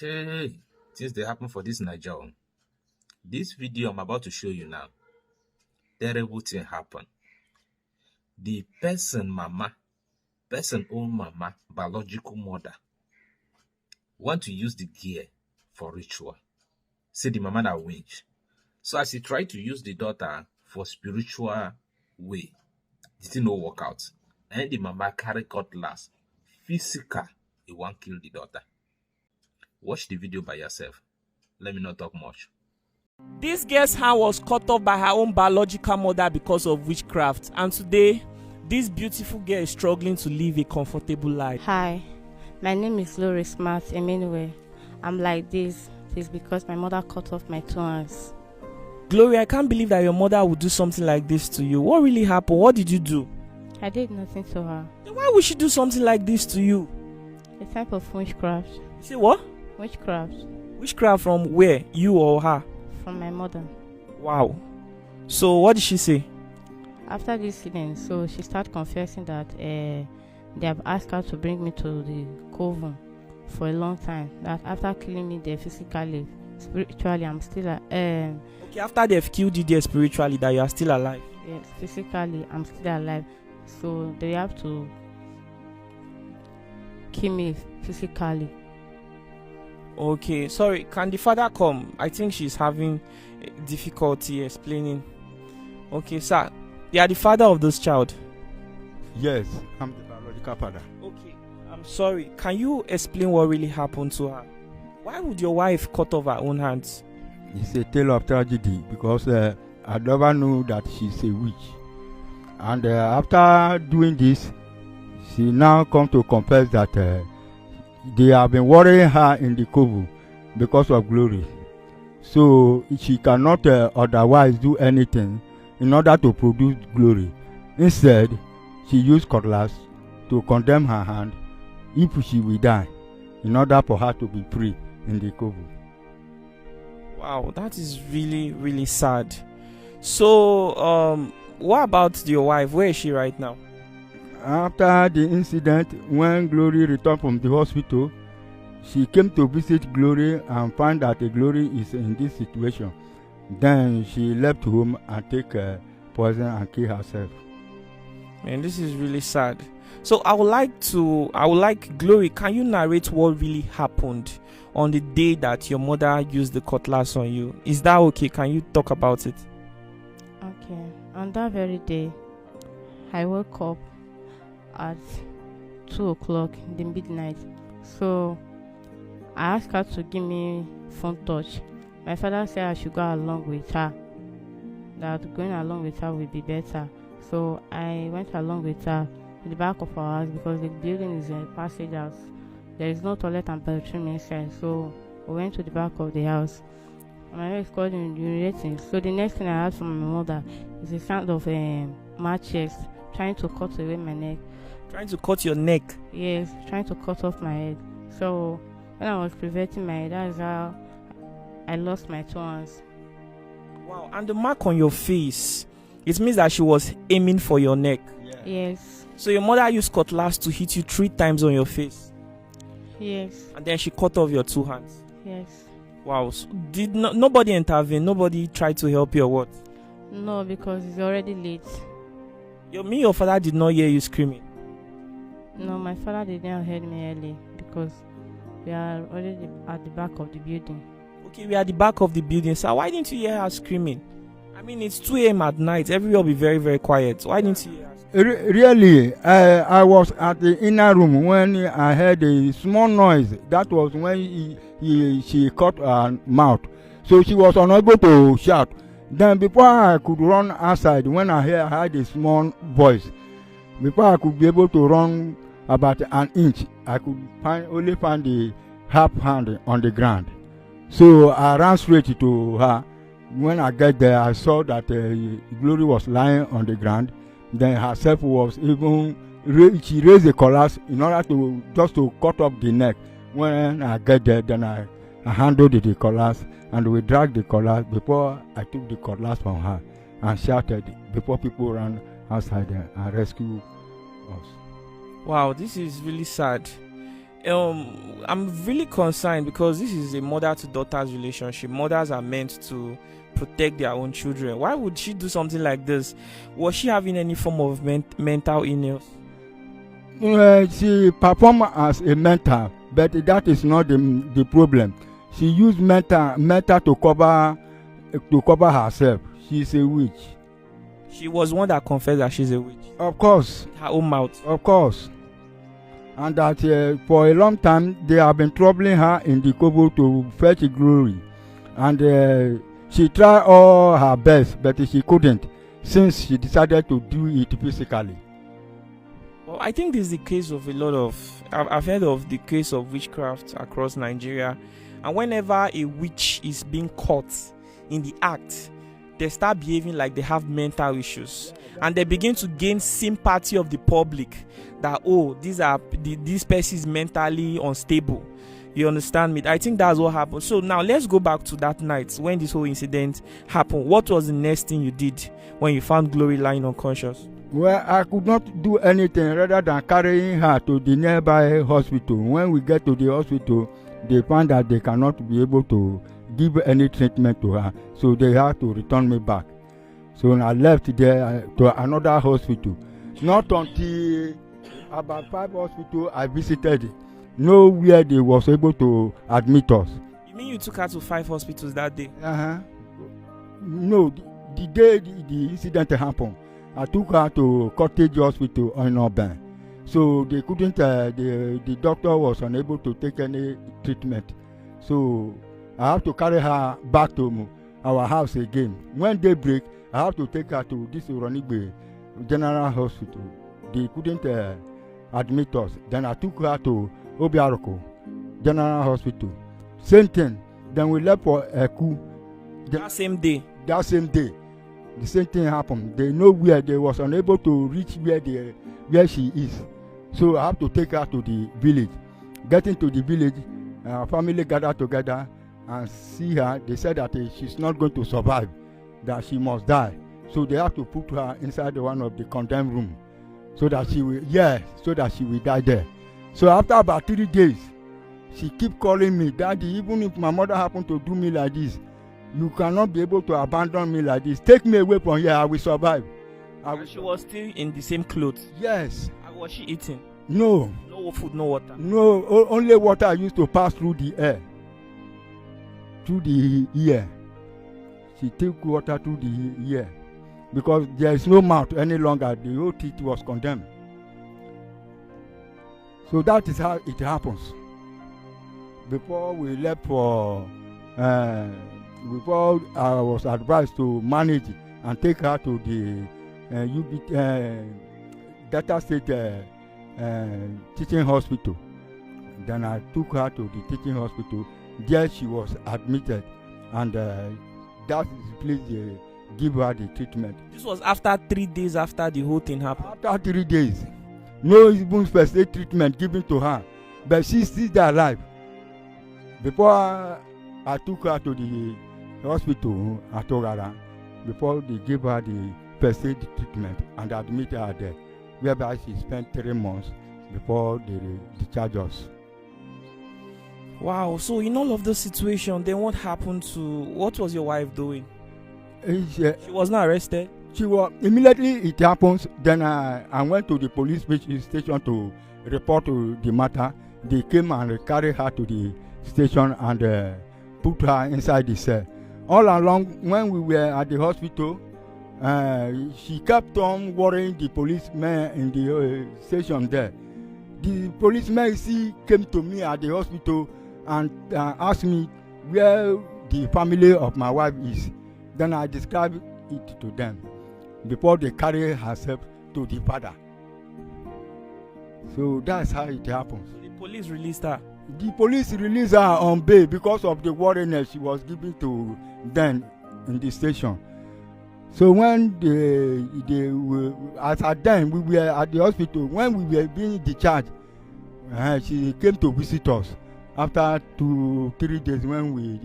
Hey, things they happen for this Niger. This video I'm about to show you now, terrible thing happen. The person own mama, biological mother, want to use the gear for ritual. Say the mama na winch. So as he tried to use the daughter for spiritual way, the thing no work out. And the mama carry cutlass, physical, he want kill the daughter. Watch the video by yourself. Let me not talk much. This girl's hand was cut off by her own biological mother because of witchcraft, and today, this beautiful girl is struggling to live a comfortable life. Hi, my name is Lori Smart Emmanuel. I'm like this because my mother cut off my two hands. Glory, I can't believe that your mother would do something like this to you. What really happened? What did you do? I did nothing to her. Then why would she do something like this to you? A type of witchcraft. You say what? Witchcraft. Witchcraft from where? You or her? From my mother. Wow. So what did she say? After this incident, so she started confessing that they have asked her to bring me to the coven for a long time. That after killing me there physically, spiritually, I'm still okay, after they've killed you there spiritually, that you are still alive. Yes, physically, I'm still alive. So they have to kill me physically. Okay, sorry, can the father come? I think she's having difficulty explaining. Okay, sir, you are the father of this child? Yes, I'm the biological father. Okay, I'm sorry, can you explain what really happened to her? Why would your wife cut off her own hands? It's a tale of tragedy because I never knew that she's a witch. And after doing this, she now come to confess that they have been worrying her in the coven because of Glory. So she cannot otherwise do anything in order to produce Glory. Instead, she used cutlass to condemn her hand if she will die, in order for her to be free in the coven. Wow, that is really, really sad. So, what about your wife? Where is she right now? After the incident, when Glory returned from the hospital, she came to visit Glory and found that Glory is in this situation. Then she left home and take poison and kill herself. Man, this is really sad. So I would like Glory, can you narrate what really happened on the day that your mother used the cutlass on you? Is that okay? Can you talk about it? Okay. On that very day, I woke up at 2 o'clock in the midnight. So I asked her to give me phone touch. My father said I should go along with her, that going along with her will be better. So I went along with her in the back of our house because the building is a passage house. There is no toilet and bathroom inside. So we went to the back of the house. My hair is called urinating. So the next thing I heard from my mother is the sound of matches trying to cut away my neck. Trying to cut your neck? Yes, trying to cut off my head. So when I was preventing my head, that's how I lost my two hands. Wow, and the mark on your face, it means that she was aiming for your neck. Yeah. Yes. So your mother used cutlass to hit you 3 times on your face? Yes. And then she cut off your 2 hands? Yes. Wow, so did nobody intervene? Nobody tried to help you or what? No, because it's already late. Your father did not hear you screaming? No, my father did not hear me early because we are already at the back of the building. Okay, we are at the back of the building. So why didn't you hear her screaming? I mean, it's 2 a.m. at night. Everyone will be very, very quiet. Why didn't you hear her? Really, I was at the inner room when I heard a small noise. That was when she cut her mouth. So she was unable to shout. Then before I could run outside, when I heard a small voice, before I could be able to run about an inch, I could only find the half hand on the ground. So I ran straight to her. When I get there, I saw that Glory was lying on the ground. Then herself was even, she raised the cutlass in order to just to cut off the neck. When I get there, then I handled the cutlass and we dragged the cutlass before I took the cutlass from her and shouted before people ran outside and rescued us. Wow, this is really sad. I'm really concerned because this is a mother to daughter's relationship. Mothers are meant to protect their own children. Why would she do something like this? Was she having any form of mental illness? She performed as a mentor, but that is not the problem. She used mentor to cover herself. She's a witch. She was one that confessed that she's a witch. Of course. Her own mouth. Of course. And that for a long time they have been troubling her in the Kobo to fetch glory. And she tried all her best, but she couldn't, since she decided to do it physically. Well, I think this is the case of a lot of... I've heard of the case of witchcraft across Nigeria. And whenever a witch is being caught in the act, they start behaving like they have mental issues. And they begin to gain sympathy of the public that, oh, this person is mentally unstable. You understand me? I think that's what happened. So now let's go back to that night when this whole incident happened. What was the next thing you did when you found Glory lying unconscious? Well, I could not do anything rather than carrying her to the nearby hospital. When we get to the hospital, they found that they cannot be able to give any treatment to her. So they have to return me back. So I left there to another hospital. Not until about 5 hospitals I visited, nowhere they was able to admit us. You mean you took her to 5 hospitals that day? No, the day the incident happened, I took her to Cottage Hospital in Auburn. So they couldn't, the doctor was unable to take any treatment. So I have to carry her back to our house again. When they break, I have to take her to this Uronigbe General Hospital. They couldn't admit us. Then I took her to Obiaroko General Hospital. Same thing. Then we left for Eku. That same day? That same day. The same thing happened. They know where they was unable to reach where she is. So I have to take her to the village. Getting to the village, our family gathered together and see her. They said that she's not going to survive, that she must die. So they have to put her inside one of the condemned room, so that she will die there. So after about 3 days, she keep calling me, Daddy, even if my mother happened to do me like this, you cannot be able to abandon me like this. Take me away from here, I will survive. She was still in the same clothes? Yes. Was she eating? No. No food, no water? No, only water used to pass through the air. Through the ear. She took water through the ear. Because there is no mouth any longer. The whole teeth was condemned. So that is how it happens. Before we left for... before I was advised to manage and take her to the Delta State teaching hospital. Then I took her to the teaching hospital. There she was admitted, and that is the place they give her the treatment. This was after 3 days after the whole thing happened? After 3 days. No even first aid treatment given to her, but she's still alive. Before I took her to the hospital at Ogara, before they gave her the first aid treatment and admitted her there, whereby she spent 3 months before they discharged us. Wow, so in all of this situation, then what happened what was your wife doing? She was not arrested? She was, immediately it happens, then I went to the police station to report to the matter. They came and carried her to the station and put her inside the cell. All along, when we were at the hospital, she kept on worrying the policemen in the station there. The policemen came to me at the hospital and asked me where the family of my wife is. Then I described it to them before they carry herself to the father. So that's how it happens. The police released her? The police released her on bail because of the worriness she was giving to them in the station. So when they were, as at then we were at the hospital, when we were being discharged, she came to visit us after 2-3 days when we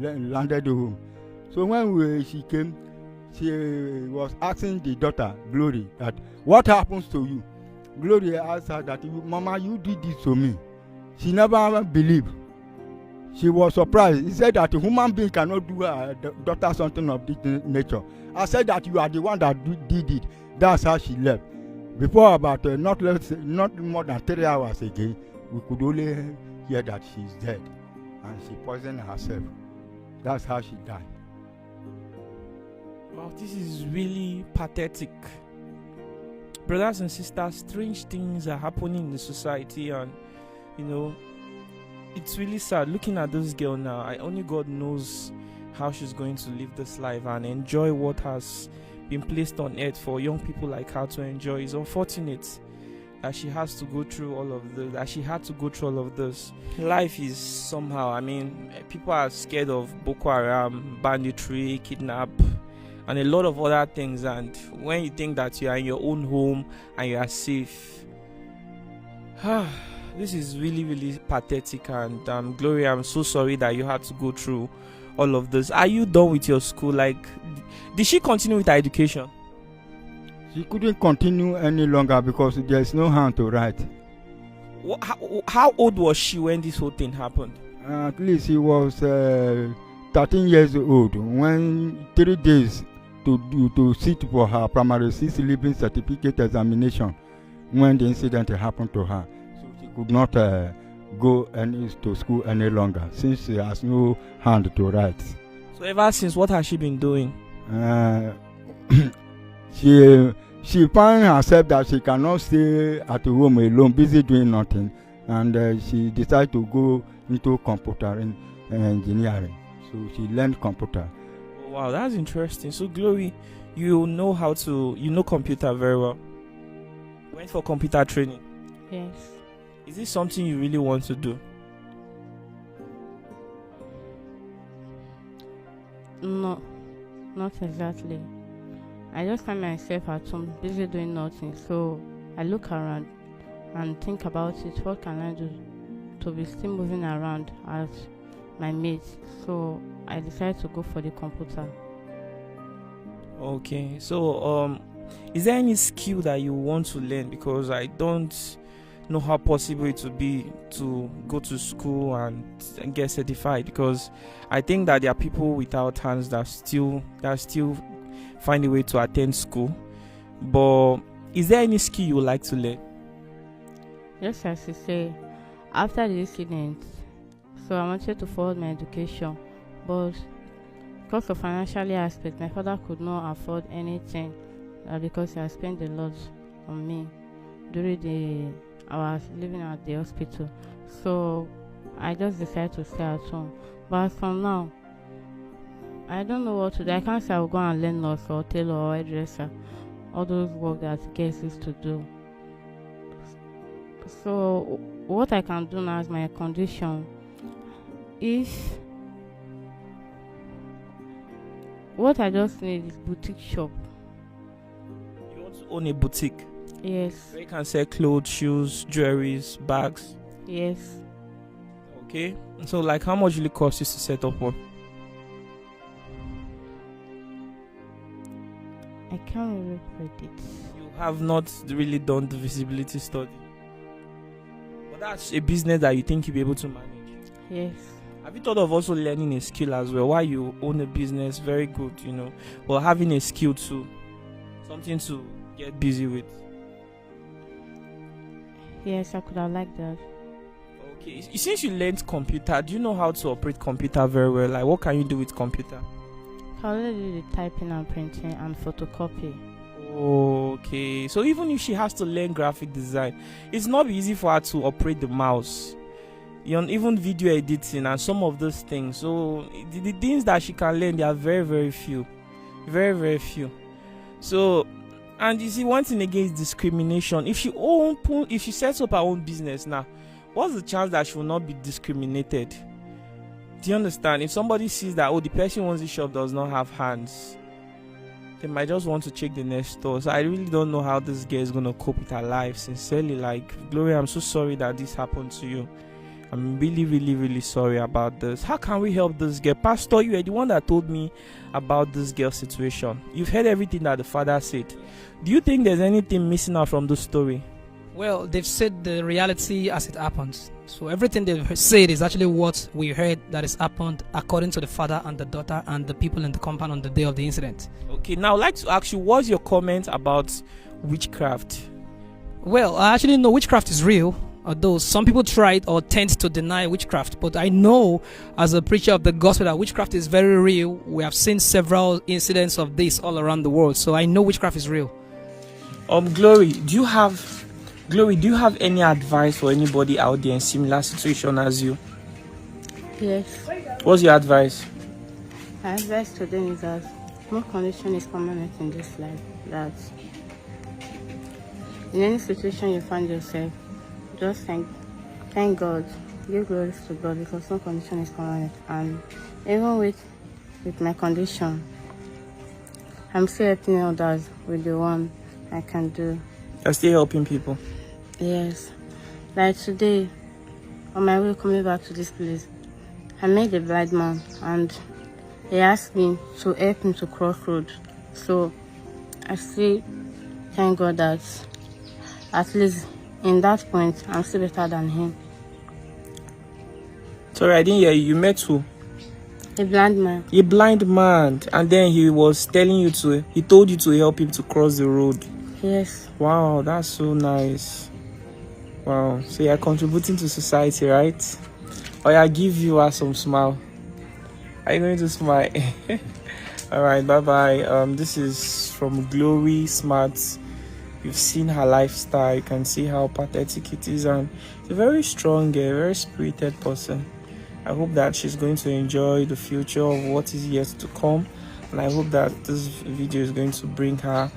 landed home. So when she came, she was asking the daughter, Glory, that what happens to you? Glory asked her that, Mama, you did this to me. she never believed. She was surprised. He said that a human being cannot do her daughter something of this nature. I said that you are the one that did it. That's how she left. Before about not more than 3 hours again, we could only hear that she's dead, and she poisoned herself. That's how she died. Wow, this is really pathetic. Brothers and sisters, strange things are happening in the society, and it's really sad looking at this girl now. Only God knows how she's going to live this life and enjoy what has been placed on earth for young people like her to enjoy. It's unfortunate that she has to go through all of this, Life is somehow, people are scared of Boko Haram, banditry, kidnap, and a lot of other things, and when you think that you are in your own home and you are safe, this is really, really pathetic. And Gloria, I'm so sorry that you had to go through all of this. Are you done with your school? Like, did she continue with her education? She couldn't continue any longer because there's no hand to write. How old was she when this whole thing happened? At least she was 13 years old when 3 days to sit for her primary 6 living certificate examination when the incident happened to her. So she could not go to school any longer since she has no hand to write. So ever since, what has she been doing? She found herself that she cannot stay at home alone, busy doing nothing, and she decided to go into computer engineering. So she learned computer. Wow, that's interesting. So Glory, you know computer very well. Went for computer training. Yes. Is this something you really want to do? No, not exactly. I just find myself at home busy doing nothing, so I look around and think about it. What can I do to be still moving around as my mates? So I decided to go for the computer. Okay, so is there any skill that you want to learn? Because I don't know how possible it would be to go to school and get certified, because I think that there are people without hands that still find a way to attend school. But is there any skill you would like to learn? Just as you say, after the incident, so I wanted to follow my education, but because of financial aspect, my father could not afford anything because he had spent a lot on me during I was living at the hospital. So I just decided to stay at home. But from now, I don't know what to do. I can't say I will go and learn nurse or tailor or hairdresser, all those work that girls used to do. So what I can do now is my condition. What I just need is boutique shop. You want to own a boutique? Yes. Where you can sell clothes, shoes, jewelries, bags? Yes. Okay. So like how much will it cost you to set up one? I can't really predict. You have not really done the feasibility study. But that's a business that you think you'll be able to manage. Yes. Have you thought of also learning a skill as well? While you own a business, very good, but having a skill too, something to get busy with. Yes, I could have liked that. Okay, since you learned computer, do you know how to operate computer very well? Like, what can you do with computer? I already do the typing and printing and photocopy. Okay, so even if she has to learn graphic design, it's not easy for her to operate the mouse. Even video editing and some of those things. So the things that she can learn, they are very, very few. Very, very few. So, and you see, one thing again is discrimination. If she sets up her own business now, what's the chance that she will not be discriminated? Do you understand? If somebody sees that, the person who owns the shop does not have hands, they might just want to check the next door. So I really don't know how this girl is going to cope with her life. Sincerely, Gloria, I'm so sorry that this happened to you. I'm really, really, really sorry about this. How can we help this girl? Pastor, you are the one that told me about this girl's situation. You've heard everything that the father said. Do you think there's anything missing out from the story? Well, they've said the reality as it happens. So everything they've said is actually what we heard that has happened according to the father and the daughter and the people in the compound on the day of the incident. Okay, now I'd like to ask you, what's your comment about witchcraft? Well, I actually know witchcraft is real, although some people try or tend to deny witchcraft. But I know, as a preacher of the gospel, that witchcraft is very real. We have seen several incidents of this all around the world, so I know witchcraft is real. Glory, do you have any advice for anybody out there in similar situation as you? Yes. What's your advice? My advice to them is that no condition is permanent in this life. That in any situation you find yourself, just thank God, give glory to God, because no condition is permanent. And even with my condition, I'm still helping others with the one I can do. You're still helping people? Yes. Like today, on my way coming back to this place, I met a blind man and he asked me to help him to cross road. So I still thank God that at least in that point I'm still better than him. Sorry, I didn't hear you. You met who? A blind man. A blind man, and then he told you to help him to cross the road. Yes. Wow, that's so nice. Wow, so you're contributing to society, right? Or I give you some smile. Are you going to smile? All right, bye-bye. This is from Glory Smart. You've seen her lifestyle. You can see how pathetic it is, and she's a very strong, very spirited person. I hope that she's going to enjoy the future of what is yet to come, and I hope that this video is going to bring her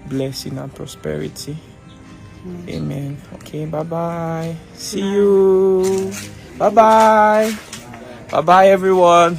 blessing and prosperity. Amen. Okay, bye-bye. See you. Bye-bye. Bye-bye, everyone.